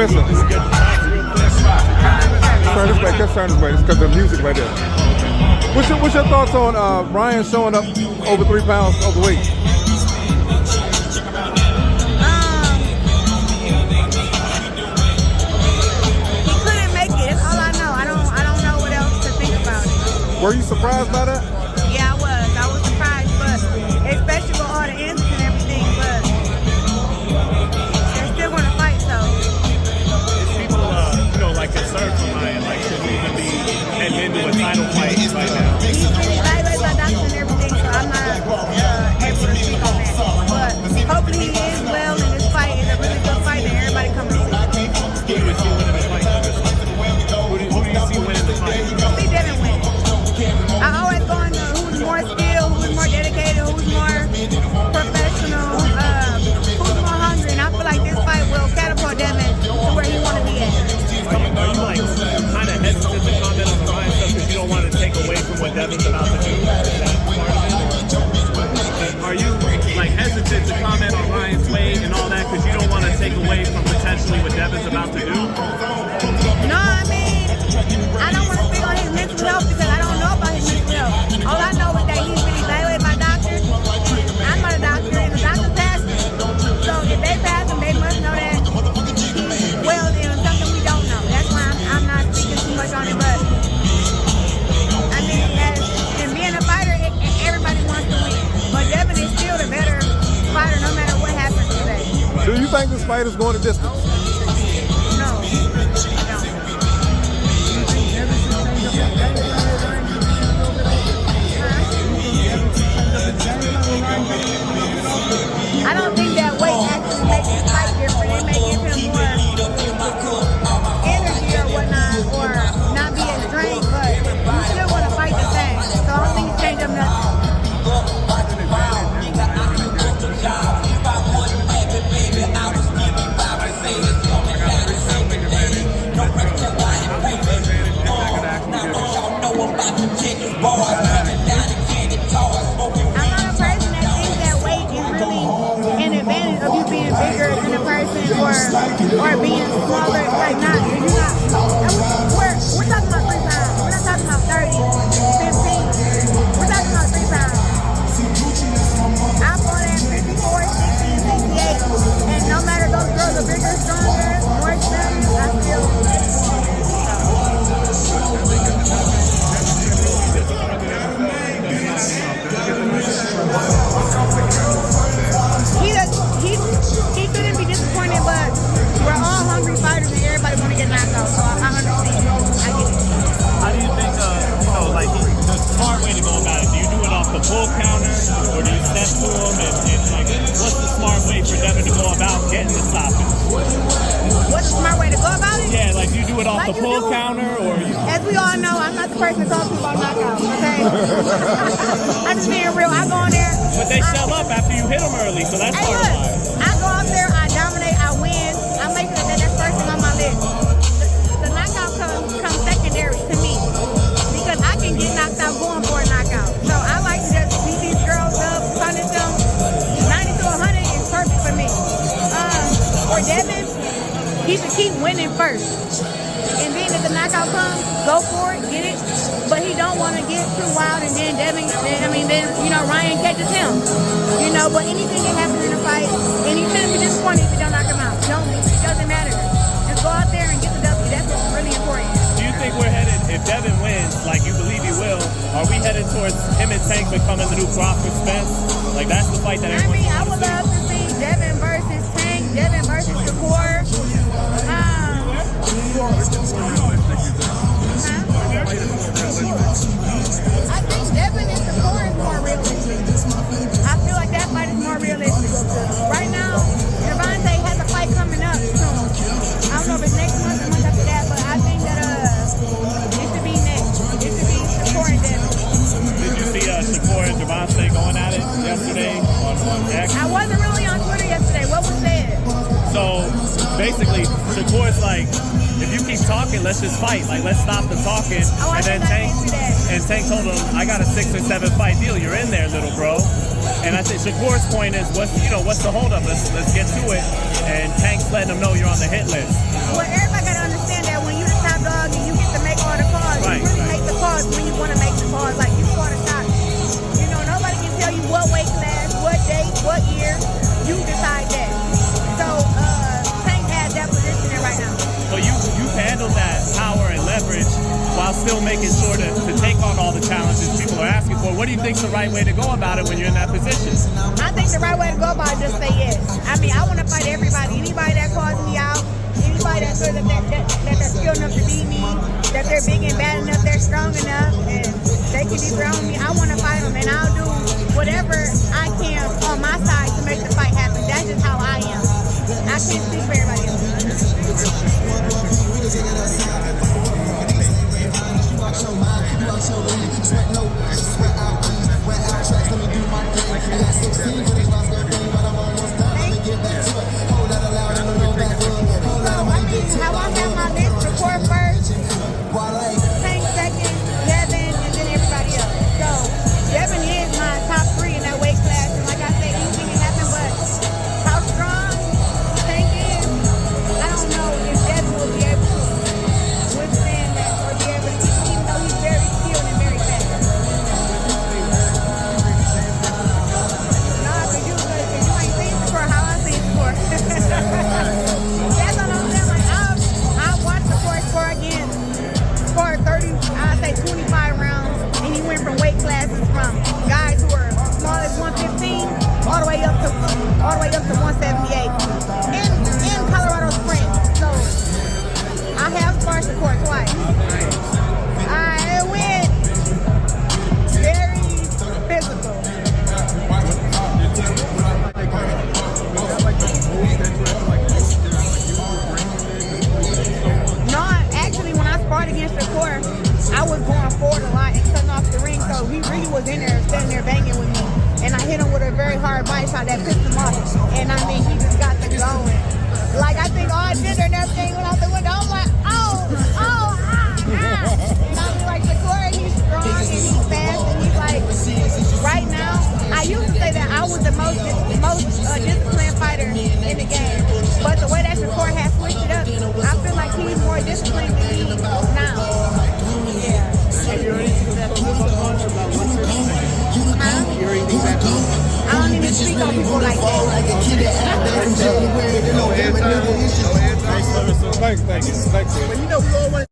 Claressa. Turn this way. Let's turn this way. It's because of the music right there. What's your thoughts on Ryan showing up over 3 pounds overweight? He couldn't make it. That's all I know. I don't know what else to think about it. Were you surprised by that? Yeah, I was surprised, but especially with all the answers and everything, but they're still gonna fight, so. People, like concerned for Ryan, like should he even be heading into a title fight right now? He's been evaluated by doctors and everything, so I'm not able to speak on that. But hopefully he is well, and this fight is a really good fight, and everybody come to see it. Who do you see winning the fight? Who do you see winning the fight? See Devin win. I always go into who's more skilled, who's more dedicated, who's more professional, who's more hungry, and I feel like this fight will catapult Devin to where he want to be at. Are you like kind of hesitant to comment on the Ryan stuff because you don't want to take away from what Devin's about to do? Is that part of it? Are you like hesitant to comment on Ryan's weight and all that because you don't want to take away from potentially what Devin's about to do? No, I mean, I don't want to speak on his mental health because I don't know about his mental health. All I know is that he's been evaluated by doctors. I'm not a doctor, and the doctor passed him. So if they pass him, they must know that he's well, and something we don't know. That's why I'm not speaking too much on it. But I mean, and being a fighter, everybody wants to win. But Devin is still the better fighter, no matter what happens today. Do you think this fight is going the distance? No, I don't. I don't think that weight actually makes his fight different. It may give him more energy or whatnot, or not be as drained, but you still want to fight the same. So I don't think it changed up nothing. I'm not a person that thinks that weight is really an advantage of you being bigger than a person or being smaller. Like not, if you're not. We're talking about 3 pounds. We're not talking about 30, 15. We're talking about 3 pounds. I fought at 54, 60, and 68, and no matter those girls are bigger, stronger, more experienced, I still. He couldn't be disappointed, but we're all hungry fighters and everybody want to get knocked out, so I understand. I get it. How do you think, like the smart way to go about it? Do you do it off the full counter, or do you step to him and like, what's the smart way for Devin to go about getting the stoppage? What's the smart way to go about it? Yeah, like do you do it off like the full counter, or you... As we all know, I'm not the person to talk to about knockouts, okay? I'm just being real. I go in there. But they shell up after you hit them early, so that's part of why. I go out there, I dominate, I win. I make sure that that's first thing on my list. The knockout comes secondary to me because I can get knocked out going for a knockout. So I like to just beat these girls up, punish them. 90 to 100 is perfect for me. For Devin, he should keep winning first. And then if the knockout comes, go for it, get it. But he don't want to get too wild, and then Devin, Ryan catches him. But anything can happen in a fight, and he shouldn't be disappointed if you don't knock him out. It doesn't matter. Just go out there and get the W. That's what's really important. Do you think we're headed, if Devin wins, like you believe he will, are we headed towards him and Tank becoming the new Crawford Spence? Like that's the fight that everyone's I would love to see Devin versus Tank, Devin versus Shakur. I think Devin and Shakur is more realistic. I feel like that fight is more realistic. Right now, Devontae has a fight coming up soon. I don't know if it's next month or month after that, but I think that it should be next. It should be Shakur and Devin. Did you see Shakur and Devontae going at it yesterday on X? I wasn't really on Twitter yesterday. What was said? So basically, Shakur's like, if you keep talking, let's just fight. Like, let's stop the talking. Oh, and then Tank told him, I got a 6 or 7 fight deal. You're in there, little bro. And I think Shakur's point is, what's the holdup? Let's get to it. And Tank's letting him know you're on the hit list. Well, everybody gotta understand that when you the top dog and you get to make all the calls, Right, you really right. make the calls when you want to make the calls. Like you call the shots. You know, nobody can tell you what weight class, what date, what year. You decide that. So, Tank has that position right now. So you've handled that power and leverage while still making sure to take on all the challenges people are asking for. What do you think's the right way to go about it when you're in that position? I think the right way to go about it is just say yes. I mean, I want to fight everybody. Anybody that calls me out, anybody that feels that they're skilled enough to beat me, that they're big and bad enough, they're strong enough, and they can dethrone me. I want to fight them, and I'll do whatever I can on my side to make the fight happen. That's just how I am. I can't speak for everybody else. How I have my list, the core first, Tank second, Devin, and then everybody else. So Devin is my top 3 in that weight class, and like I said, anything can happen. But how strong Tank is, I don't know if Devin will be able to withstand that or be able to, even though he's very skilled and very fast. Nah, cause you ain't seen the core how I seen the core. That's what I'm saying. Like I watched the core score again, scored 30, I'd say 25 rounds, and he went from weight classes from guys who were small as 115 all the way up to 178 in Colorado Springs. So I have sparred the core twice. I went very physical. No, actually, when I sparred against the core, I was going forward a lot and cutting off the ring, so he really was in there, standing there banging with me. And I hit him with a very hard bite shot that pissed him off. And I mean, he just got to going. Like, I think all gender and everything went out the window. I'm like, And I was like, the core, he's strong and he's fast and he's like, right now, I used to say that I was the most disciplined fighter in the game. But the way that the core has switched it up, I feel like he's more disciplined than me now. Yeah. Have you heard anything that people about what's I don't even speak on people like that. Thanks, Claressa. Thank you. But you know, we always